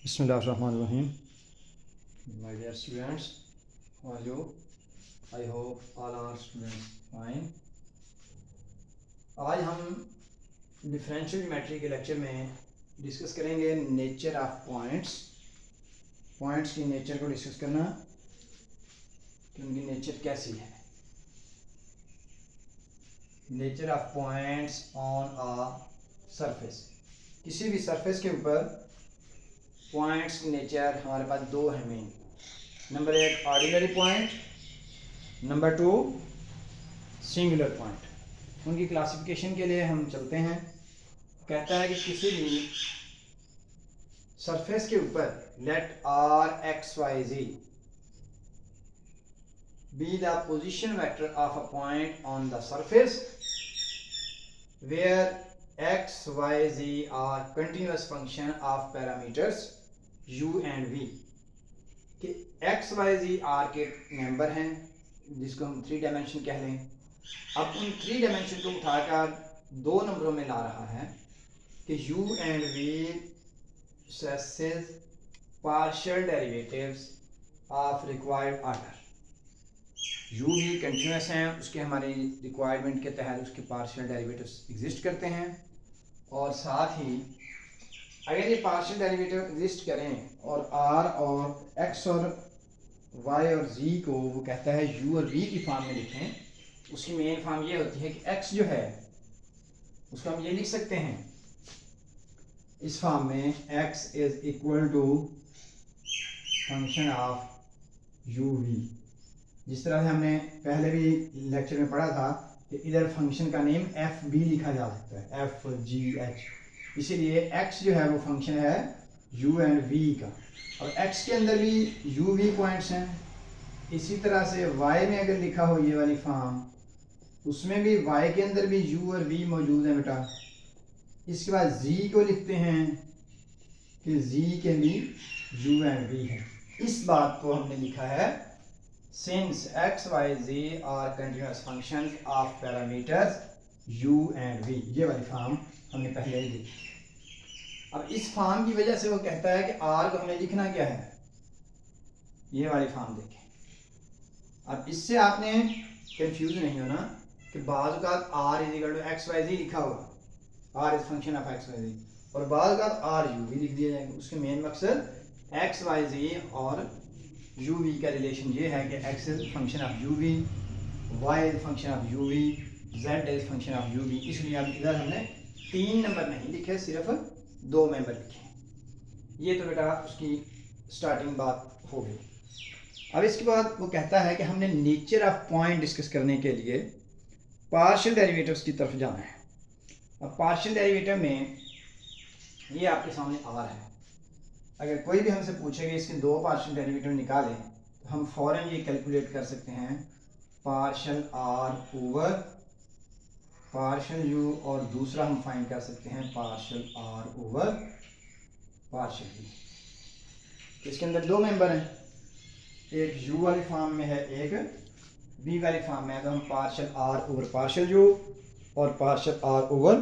Bismillahirrahmanirrahim. My dear students, how are you? I hope all our students fine. आज हम differential geometry के lecture में discuss करेंगे nature of points की nature को डिस्कस करना कि उनकी नेचर कैसी है। Nature of points on a surface, किसी भी सरफेस के ऊपर पॉइंट्स की नेचर हमारे पास दो है मेन। नंबर एक ordinary point, number two singular point. उनकी क्लासिफिकेशन के लिए हम चलते हैं। कहता है कि किसी भी सरफेस के ऊपर let r x y z be the position vector of a point on the surface where x y z are continuous function of parameters u and v, कि x y z r के member हैं जिसको हम 3 dimension कह लें। अब उन 3 dimension को उठाकर 2 नंबरों में ला रहा है कि u and v possesses partial derivatives of required order। u v continuous हैं, उसके हमारी रिक्वायरमेंट के तहत उसके पार्शियल डेरिवेटिव्स एग्जिस्ट करते हैं, और साथ ही अगर ये पार्शियल डेरिवेटिव एग्जिस्ट करें और r और x और y और z को वो कहता है u और v की फॉर्म में लिखें। उसकी मेन फॉर्म ये होती है कि x जो है उसको हम ये लिख सकते हैं इस फॉर्म में, x is equal to function of u v। जिस तरह से हमने पहले भी लेक्चर में पढ़ा था कि इधर फंक्शन का नेम एफ भी लिखा जा सकता है, एफ जी एच। इसीलिए x जो है वो फंक्शन है u एंड v का, और x के अंदर भी u v पॉइंट्स हैं। इसी तरह से y में अगर लिखा हो ये वाली फॉर्म, उसमें भी y के अंदर भी u और v मौजूद है बेटा। इसके बाद z को लिखते हैं कि z के भी u एंड v है। इस बात को हमने लिखा है since x y z are continuous functions of parameters u and v। ये वाली फॉर्म हमने पहले ही लिखी। अब इस फॉर्म की वजह से वो कहता है कि r को हमें लिखना क्या है, ये वाली फॉर्म देखें। अब इससे आपने कंफ्यूज नहीं होना कि बाद का r is equal to x y z लिखा होगा, r is function of x y z, और बाद का r u भी लिख दिया जाएगा। उसके मेन मकसद एक्स वाई जी और u v का रिलेशन ये है कि x is function of u v, y is function of u v, z is function of u v। इसलिए अब इधर हमने 3 नंबर नहीं लिखे, सिर्फ 2 मेंबर लिखे। ये तो बेटा उसकी स्टार्टिंग बात हो गई। अब इसके बाद वो कहता है कि हमने नेचर ऑफ पॉइंट डिस्कस करने के लिए पार्शियल डेरिवेटिव्स की तरफ जाना है। अब पार्शियल डेरिवेटिव में ये आपके सामने आ रहा है। अगर कोई भी हमसे पूछेगा इसके 2 पार्शियल डेरिवेटिव निकालें तो हम फौरन ये कैलकुलेट कर सकते हैं partial r over partial u, और दूसरा हम फाइंड कर सकते हैं partial r over partial v। इसके अंदर 2 मेंबर हैं, एक u वाली फॉर्म में है, एक v वाली फॉर्म में है। तो हम partial r over partial u और partial r over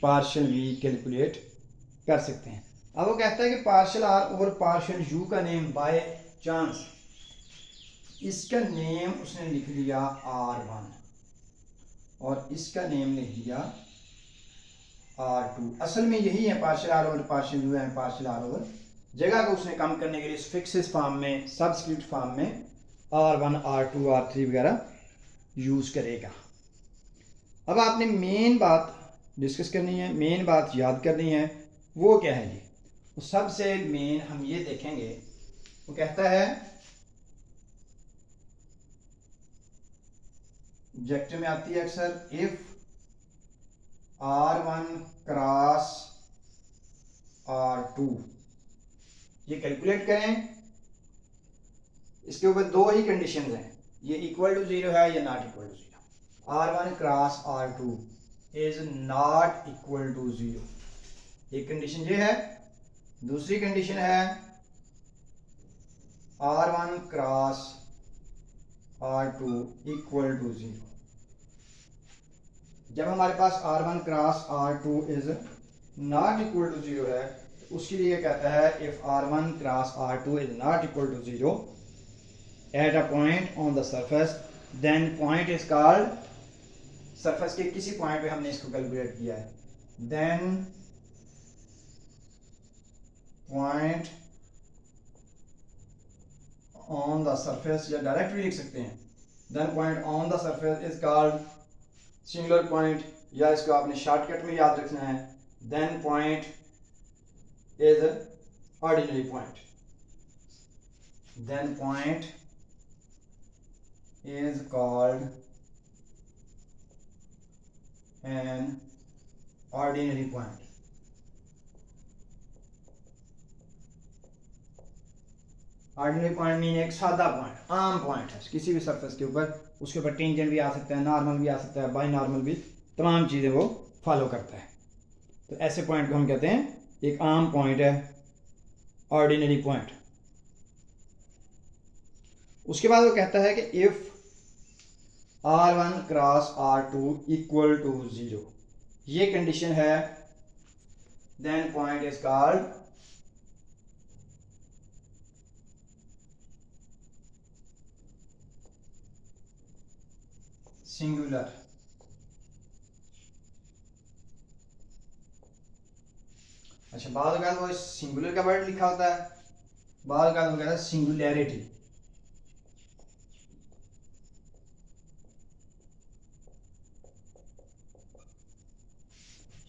partial v calculate कर सकते हैं। अब वो कहता है कि partial r over partial u का नेम बाय चांस इसका नेम उसने लिख लिया r1 और इसका नेम लिख दिया r2। असल में यही है partial r over partial u and partial r over. जगह को उसने कम करने के लिए इस फिक्सेस फॉर्म में, सब्स्टिट्यूट फॉर्म में r1 r2 r3 वगैरह यूज करेगा। अब आपने मेन बात डिस्कस करनी है, मेन बात याद करनी है। वो क्या है जी? वो सबसे मेन हम ये देखेंगे, वो कहता है ऑब्जेक्टिव में आती है अक्सर, इफ r1 क्रॉस r2, ये कैलकुलेट करें। इसके ऊपर 2 ही कंडीशंस हैं, ये इक्वल टू 0 है या not equal to 0। r1 cross r2 is not equal to 0, एक कंडीशन ये है। दूसरी कंडीशन है r1 cross r2 equal to 0। जब हमारे पास r1 cross r2 is not equal to 0 है उसके लिए कहता है if r1 cross r2 is not equal to 0 at a point on the surface then point is called, surface के किसी पॉइंट पे हमने इसको कैलकुलेट किया है, then point on the surface, या डायरेक्ट भी लिख सकते हैं, then point on the surface is called singular point, या इसको आपने शॉर्टकट में याद रखना है, then point is ordinary point, then point is called an ordinary point. Ordinary point mean एक सादा पॉइंट, आम पॉइंट है किसी भी सरफेस के ऊपर, उसके ऊपर टेंजेंट भी आ सकता है, नॉर्मल भी आ सकता है, बाई नॉर्मल भी, तमाम चीज़ें वो फॉलो करता है। तो ऐसे पॉइंट को हम कहते हैं एक आम पॉइंट है, ऑर्डिनरी पॉइंट। उसके बाद वो कहता है कि if r1 cross r2 equal to 0, ये कंडीशन है, then point is called singular. अच्छा, बाद में वो सिंगुलर का वर्ड लिखा होता है, बाद में वो कहता है सिंगुलैरिटी।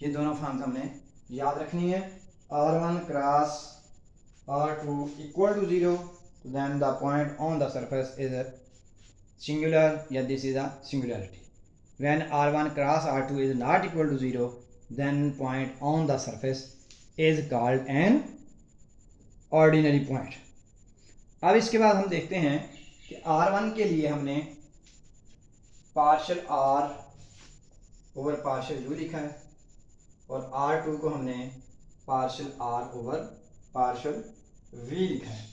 ये दोनों फॉर्म्स हमने याद रखनी है। r1 cross r2 equal to 0, then the point on the surface is singular, yeah, this is a singularity. When r1 cross r2 is not equal to 0, then point on the surface is called an ordinary point. अब इसके बाद हम देखते हैं कि r1 के लिए हमने partial r over partial u लिखा है, और r2 को हमने partial r over partial v लिखा है।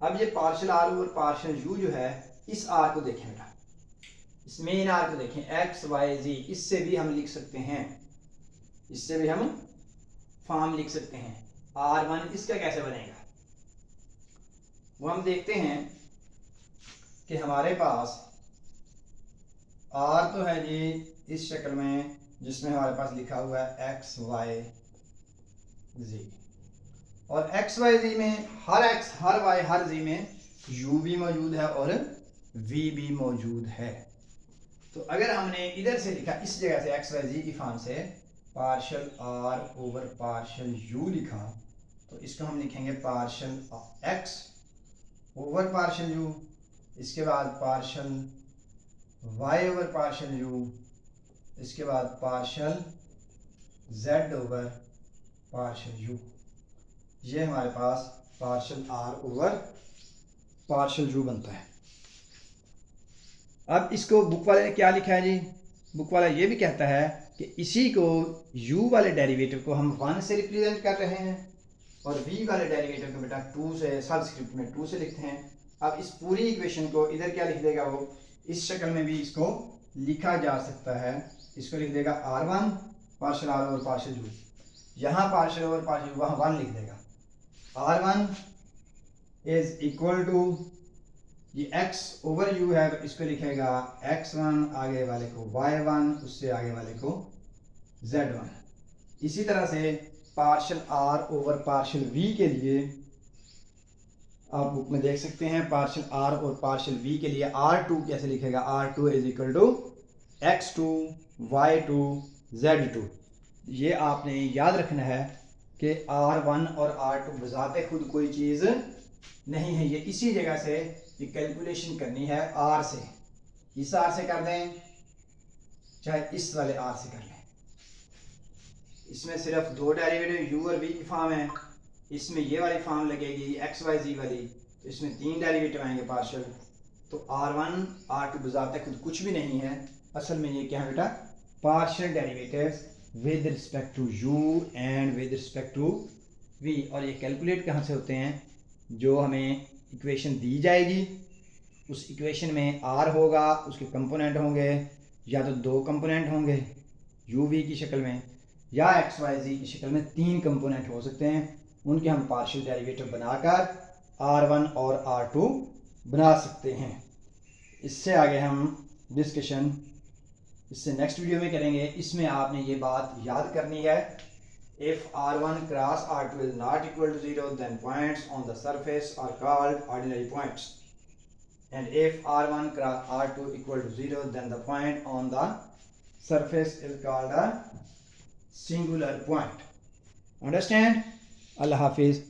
अब ये partial r over partial u जो है, इस आर को देखें बेटा, इस मेन आर को देखें, एक्स वाई जी, इससे भी हम लिख सकते हैं, इससे भी हम फॉर्म लिख सकते हैं। r1 इसका कैसे बनेगा वो हम देखते हैं कि हमारे पास r तो है जी इस शक्ल में, जिसमें हमारे पास लिखा हुआ है एक्स वाई जी, और एक्स वाई जी में हर एक्स हर वाई हर जी में u भी मौजूद है और v भी मौजूद है। तो अगर हमने इधर से लिखा, इस जगह से एक्स वाई जी की फॉर्म से partial r over partial u लिखा, तो इसको हम लिखेंगे partial x over partial u, इसके बाद partial y over partial u, इसके बाद partial z over partial u। ये हमारे पास partial r over partial u बनता है। अब इसको बुक वाले ने क्या लिखा है जी, बुक वाला ये भी कहता है कि इसी को u वाले डेरिवेटिव को हम 1 से रिप्रेजेंट कर रहे हैं, और v वाले डेरिवेटिव को बेटा 2 से, सबस्क्रिप्ट में 2 से लिखते हैं। अब इस पूरी इक्वेशन को इधर क्या लिख देगा, वो इस शक्ल में भी इसको लिखा जा सकता है, इसको लिख देगा r1 partial r over partial u, यहाँ पार्शियल ओवर पार्शियल वहाँ 1 लिख देगा, r1 इज इक्वल टू, ये x ओवर u है तो इसको लिखेगा x1, आगे वाले को y1, उससे आगे वाले को z1। इसी तरह से partial r over partial v के लिए आप बुक में देख सकते हैं, पार्शियल r और पार्शियल v के लिए r2 कैसे लिखेगा, r2 is equal to x2 y2 z2। ये आपने याद रखना है कि r1 और r2 बजाते खुद कोई चीज़ नहीं है, ये इसी जगह से ये कैलकुलेशन करनी है r से, इस r से कर दें चाहे इस वाले r से कर लें। इसमें सिर्फ 2 डेरिवेटिव u और v की फॉर्म है, इसमें ये वाली फॉर्म लगेगी एक्स वाई जी वाली, तो इसमें 3 डेरिवेटिव आएंगे पार्शियल। तो r1 r2 बजाते खुद कुछ भी नहीं है, असल में ये क्या है बेटा, partial derivatives with respect to u and with respect to v। और ये कैलकुलेट कहाँ से होते हैं, जो हमें इक्वेशन दी जाएगी उस इक्वेशन में r होगा, उसके कंपोनेंट होंगे, या तो 2 कंपोनेंट होंगे u v की शक्ल में, या एक्स वाई जी की शक्ल में 3 कंपोनेंट हो सकते हैं, उनके हम पार्शियल डेरिवेटिव बनाकर R1 और R2 बना सकते हैं। इससे आगे हम डिस्कशन इससे नेक्स्ट वीडियो में करेंगे। इसमें आपने ये बात याद करनी है, if R1 cross R2 is not equal to 0 then points on the surface are called ordinary points, and if R1 cross R2 equal to 0 then the point on the surface is called a singular point. Understand? Allah Hafiz.